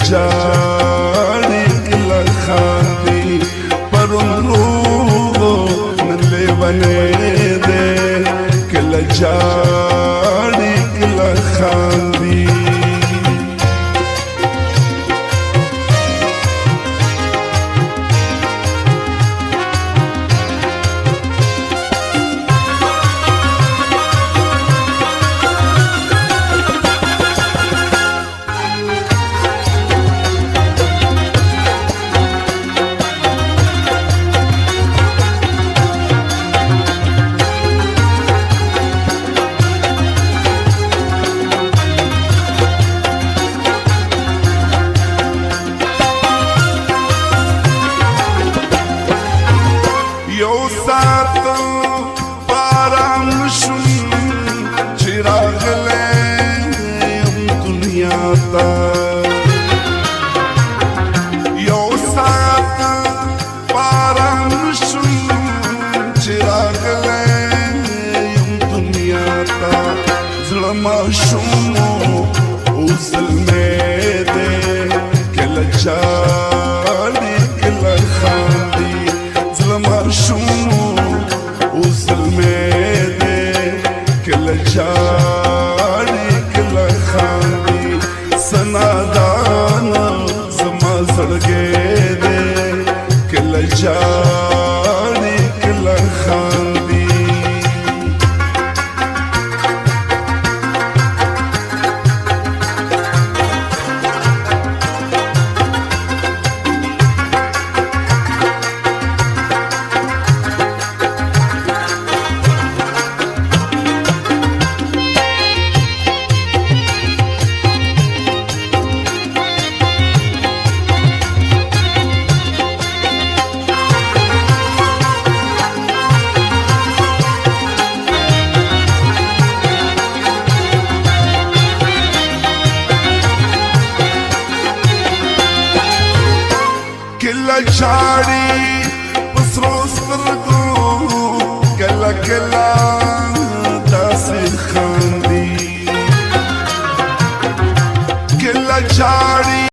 جاړي کله خاندي پرون روغو نن لیونی دی کله جاړي کله خاندي معشومو وسلمي دي كلا جاري كلا خاندي زلا معشومو وسلمي دي كلا جاري كلا خاندي سنادانا زما زړګي دي كلا جاري كلا خاندي کله جاړي پسرو سترګو